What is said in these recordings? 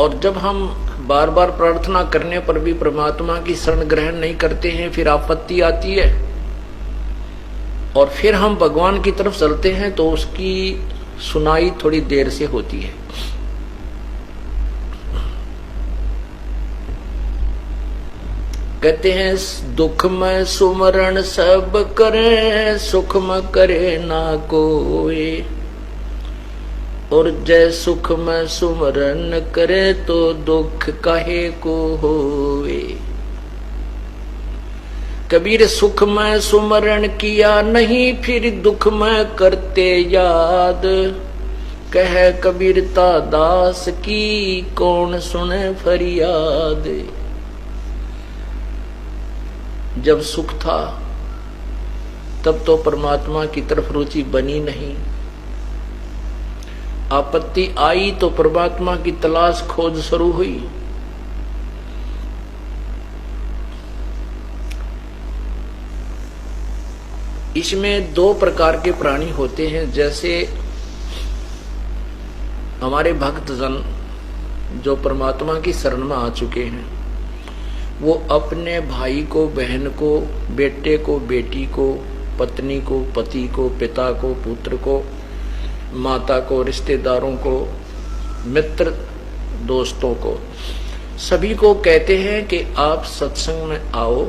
और जब हम बार बार प्रार्थना करने पर भी परमात्मा की शरण ग्रहण नहीं करते हैं, फिर आपत्ति आती है और फिर हम भगवान की तरफ चलते हैं तो उसकी सुनाई थोड़ी देर से होती है। कहते हैं दुख में सुमरण सब करे, सुख में करे ना कोई, और जय सुख में सुमरण करे तो दुख काहे को होवे। कबीर सुख में सुमरण किया नहीं, फिर दुख में करते याद, कह कबीरता दास की कौन सुने फरियाद। जब सुख था तब तो परमात्मा की तरफ रुचि बनी नहीं, आपत्ति आई तो परमात्मा की तलाश खोज शुरू हुई। इसमें दो प्रकार के प्राणी होते हैं। जैसे हमारे भक्तजन जो परमात्मा की शरण में आ चुके हैं, वो अपने भाई को, बहन को, बेटे को, बेटी को, पत्नी को, पति को, पिता को, पुत्र को, माता को, रिश्तेदारों को, मित्र दोस्तों को, सभी को कहते हैं कि आप सत्संग में आओ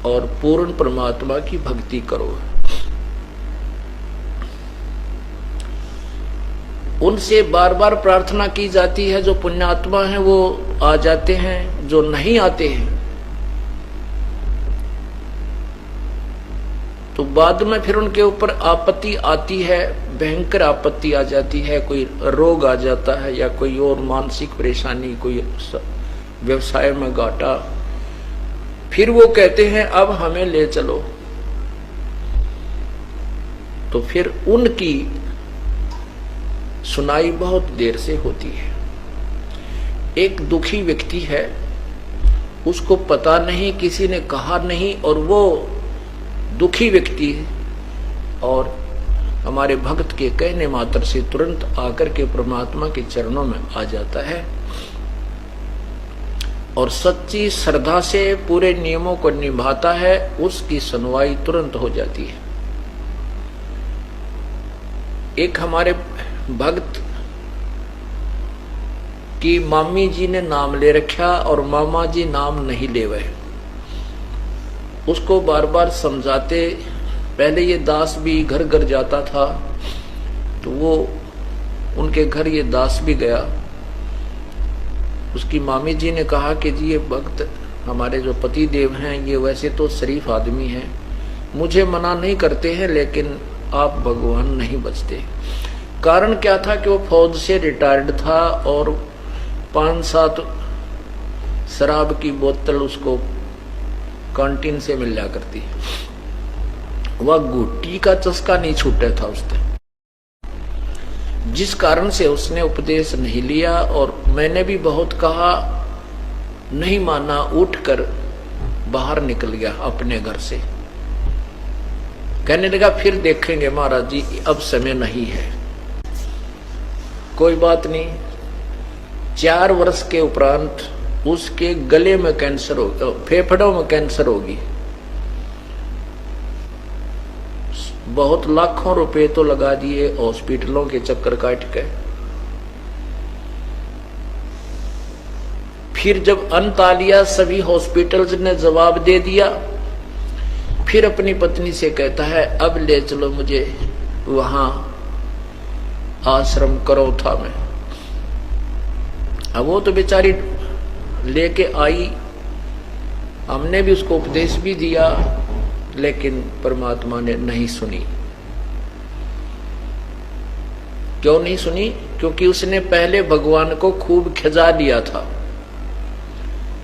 और पूर्ण परमात्मा की भक्ति करो। उनसे बार बार प्रार्थना की जाती है। जो पुण्यात्मा हैं वो आ जाते हैं, जो नहीं आते हैं तो बाद में फिर उनके ऊपर आपत्ति आती है, भयंकर आपत्ति आ जाती है। कोई रोग आ जाता है या कोई और मानसिक परेशानी, कोई व्यवसाय में घाटा, फिर वो कहते हैं अब हमें ले चलो। तो फिर उनकी सुनाई बहुत देर से होती है। एक दुखी व्यक्ति है, उसको पता नहीं, किसी ने कहा नहीं, और वो दुखी व्यक्ति और हमारे भक्त के कहने मात्र से तुरंत आकर के परमात्मा के चरणों में आ जाता है और सच्ची श्रद्धा से पूरे नियमों को निभाता है, उसकी सुनवाई तुरंत हो जाती है। एक हमारे भक्त की मामी जी ने नाम ले रखा और मामा जी नाम नहीं ले वह। उसको बार बार समझाते, पहले ये दास भी घर घर जाता था तो वो उनके घर ये दास भी गया। उसकी मामी जी ने कहा कि जी ये भक्त हमारे जो पति देव हैं ये वैसे तो शरीफ आदमी हैं, मुझे मना नहीं करते हैं, लेकिन आप भगवान नहीं बचते। कारण क्या था कि वो फौज से रिटायर्ड था और 5-7 शराब की बोतल उसको कैंटीन से मिल जा करती, वह गुट्टी का चस्का नहीं छूटा था उसने, जिस कारण से उसने उपदेश नहीं लिया। और मैंने भी बहुत कहा, नहीं माना, उठकर बाहर निकल गया अपने घर से। कहने लगा फिर देखेंगे महाराज जी, अब समय नहीं है। कोई बात नहीं, 4 वर्ष के उपरांत उसके गले में कैंसर हो, फेफड़ों में कैंसर होगी। बहुत लाखों रुपए तो लगा दिए हॉस्पिटलों के चक्कर काट के। फिर जब अंत आ लिया, सभी हॉस्पिटल्स ने जवाब दे दिया, फिर अपनी पत्नी से कहता है अब ले चलो मुझे वहां आश्रम करो था में। अब वो तो बेचारी लेके आई, हमने भी उसको उपदेश भी दिया, लेकिन परमात्मा ने नहीं सुनी। क्यों नहीं सुनी? क्योंकि उसने पहले भगवान को खूब खिजा लिया था।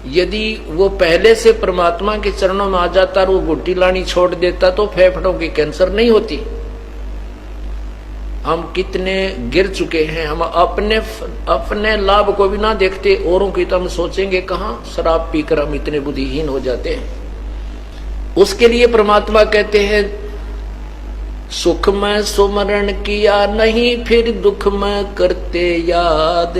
यदि वो पहले से परमात्मा के चरणों में आ जाता और वो गुट्टी लानी छोड़ देता तो फेफड़ों की कैंसर नहीं होती। हम कितने गिर चुके हैं, हम अपने लाभ को भी ना देखते, औरों की तो हम सोचेंगे कहां। शराब पीकर हम इतने बुद्धिहीन हो जाते हैं। उसके लिए परमात्मा कहते हैं सुख में सुमरण किया नहीं, फिर दुख में करते याद,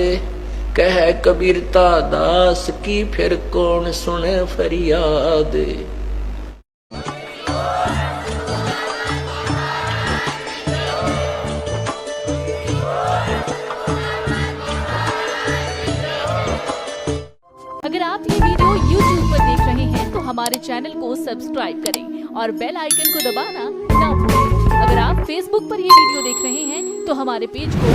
कह कबीरता दास की फिर कौन सुने फरियाद। अगर आप ये वीडियो YouTube पर देख रहे हैं तो हमारे चैनल को सब्सक्राइब करें और बेल आइकन को दबाना ना भूलें। अगर आप Facebook पर ये वीडियो देख रहे हैं तो हमारे पेज को